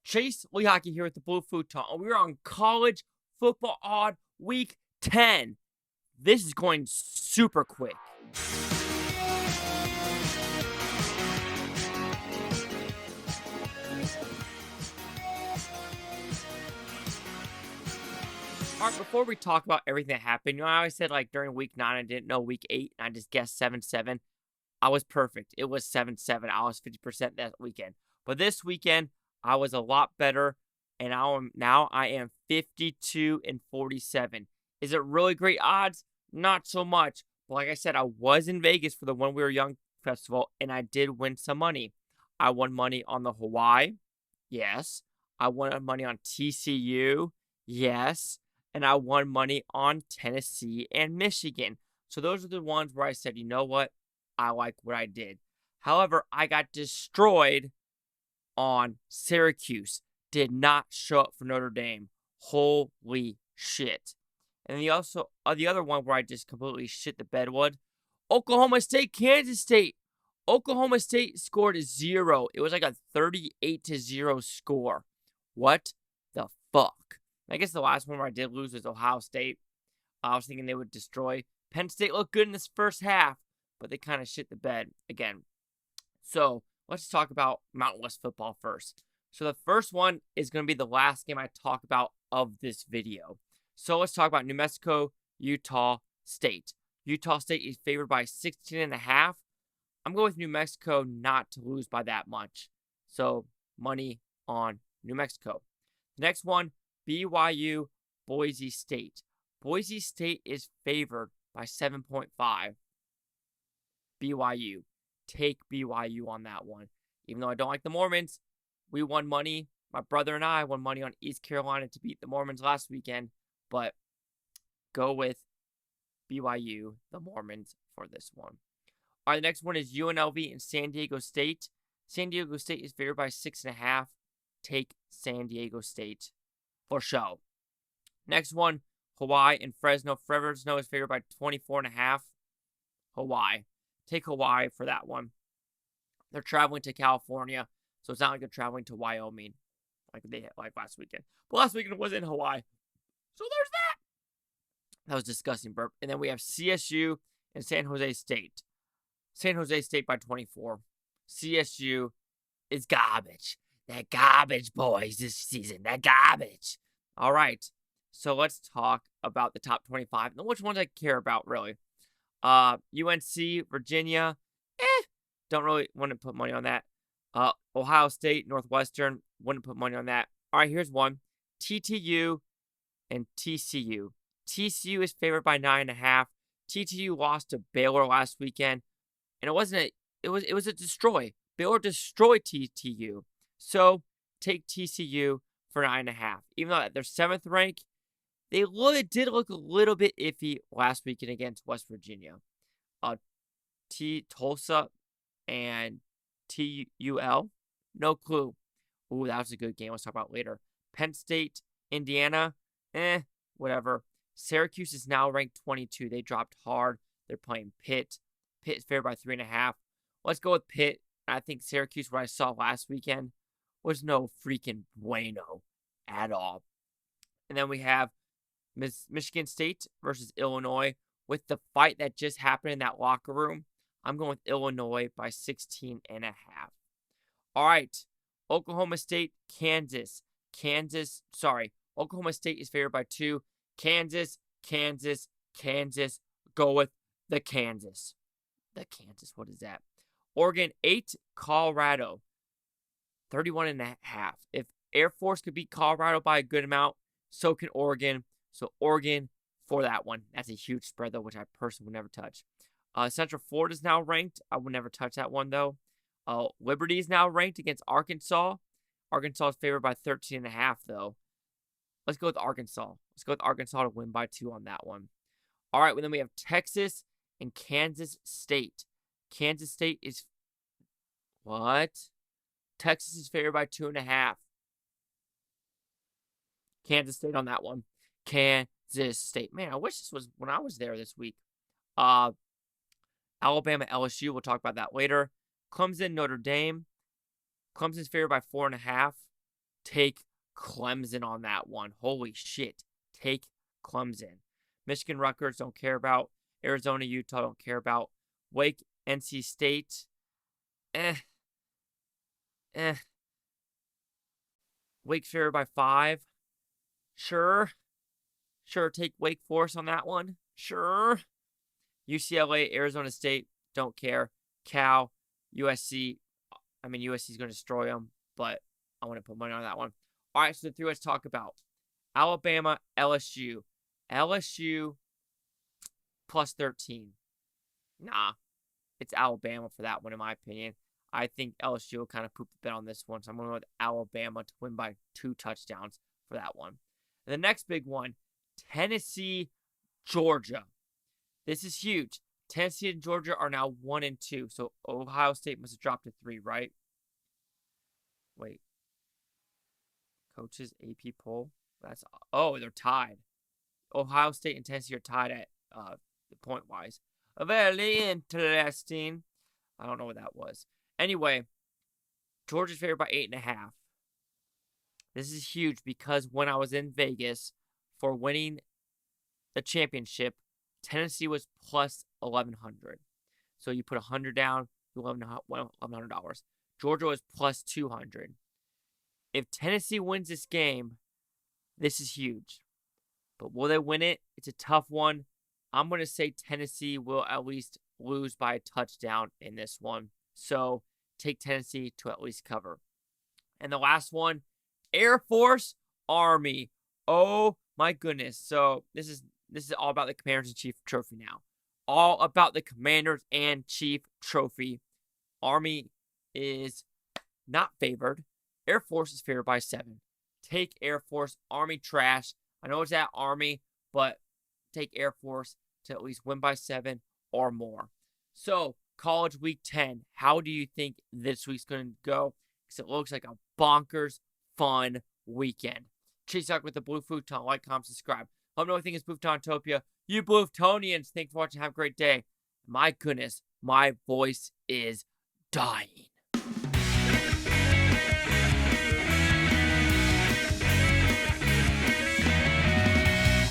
Chase Lehocky here with the Blue Futon, and we're on college football odd week 10. This is going super quick. All right, before we talk about everything that happened, I always said like during week 9, I didn't know week 8, and I just guessed 7-7. I was perfect. It was 7-7. I was 50% that weekend. But this weekend, I was a lot better, and I am 52-47. Is it really great odds? Not so much. But like I said, I was in Vegas for the When We Were Young festival, and I did win some money. I won money on the Hawaii. Yes. I won money on TCU. Yes. And I won money on Tennessee and Michigan. So those are the ones where I said, you know what? I like what I did. However, I got destroyed on Syracuse. Did not show up for Notre Dame. Holy shit. And the other one where I just completely shit the bed was Oklahoma State, Kansas State. Oklahoma State scored 0. It was like a 38-0 score. What the fuck? I guess the last one where I did lose was Ohio State. I was thinking they would destroy. Penn State looked good in this first half, but they kind of shit the bed again. So let's talk about Mountain West football first. So the first one is going to be the last game I talk about of this video. So let's talk about New Mexico, Utah State. Utah State is favored by 16.5. I'm going with New Mexico not to lose by that much. So money on New Mexico. The next one, BYU, Boise State. Boise State is favored by 7.5. BYU. Take BYU on that one. Even though I don't like the Mormons, we won money. My brother and I won money on East Carolina to beat the Mormons last weekend. But go with BYU, the Mormons, for this one. All right, the next one is UNLV and San Diego State. San Diego State is favored by 6.5. Take San Diego State for show. Next one, Hawaii and Fresno. Fresno is favored by 24.5. Hawaii. Take Hawaii for that one. They're traveling to California, so it's not like they're traveling to Wyoming like they had like last weekend. But last weekend was in Hawaii. So there's that. That was disgusting, burp. And then we have CSU and San Jose State. San Jose State by 24. CSU is garbage. That garbage, boys, this season. That garbage. All right. So let's talk about the top 25 and which ones I care about, really. UNC, Virginia. Don't really want to put money on that. Ohio State, Northwestern. Wouldn't put money on that. All right, here's one. TTU and TCU. TCU is favored by 9.5. TTU lost to Baylor last weekend, and it was a destroy. Baylor destroyed TTU. So take TCU for 9.5. Even though they're 7th ranked, they did look a little bit iffy last weekend against West Virginia. Tulsa and TUL, no clue. Ooh, that was a good game. Let's talk about later. Penn State, Indiana, whatever. Syracuse is now ranked 22. They dropped hard. They're playing Pitt. Pitt is favored by 3.5. Let's go with Pitt. I think Syracuse, what I saw last weekend, was no freaking bueno at all. And then we have Michigan State versus Illinois. With the fight that just happened in that locker room, I'm going with Illinois by 16.5. All right. Oklahoma State, Kansas. Oklahoma State is favored by 2. Kansas. Go with the Kansas. What is that? Oregon, 8. Colorado, 31.5. If Air Force could beat Colorado by a good amount, so can Oregon. So Oregon for that one. That's a huge spread, though, which I personally would never touch. Central Florida is now ranked. I would never touch that one, though. Liberty is now ranked against Arkansas. Arkansas is favored by 13.5, though. Let's go with Arkansas. Let's go with Arkansas to win by 2 on that one. All right, well, then we have Texas and Kansas State. Kansas State is... What? Texas is favored by 2.5. Kansas State on that one. Kansas State. Man, I wish this was when I was there this week. Alabama, LSU. We'll talk about that later. Clemson, Notre Dame. Clemson's favored by 4.5. take Clemson on that one. Holy shit. Take Clemson. Michigan, Rutgers, don't care about. Arizona, Utah, don't care about. Wake, NC State, eh. Wake favored by 5. Sure, take Wake Forest on that one. Sure. UCLA, Arizona State, don't care. Cal, USC. I mean, USC is going to destroy them, but I want to put money on that one. All right, so the 3 let's talk about. Alabama, LSU. LSU plus 13. Nah, it's Alabama for that one, in my opinion. I think LSU will kind of poop the bed on this one, so I'm going to go with Alabama to win by 2 touchdowns for that one. And the next big one, Tennessee, Georgia. This is huge. Tennessee and Georgia are now 1-2, so Ohio State must have dropped to 3, right? Wait. Coaches AP poll. They're tied. Ohio State and Tennessee are tied at point-wise. Very interesting. I don't know what that was. Anyway, Georgia's favored by 8.5. This is huge because when I was in Vegas for winning the championship, Tennessee was plus 1,100. So you put 100 down, $1,100. Georgia was plus 200. If Tennessee wins this game, this is huge. But will they win it? It's a tough one. I'm going to say Tennessee will at least lose by a touchdown in this one. So take Tennessee to at least cover. And the last one, Air Force, Army. Oh my goodness. So this is all about the Commanders and Chief Trophy now. All about the Commanders and Chief Trophy. Army is not favored. Air Force is favored by 7. Take Air Force. Army trash. I know it's at Army, but take Air Force to at least win by 7 or more. So, College Week 10. How do you think this week's going to go? Because it looks like a bonkers, fun weekend. Chase Talk with the Blue Futon. Like, comment, subscribe. Let me know what you think is Futontopia. You Bluetonians, thanks for watching. Have a great day. My goodness, my voice is dying.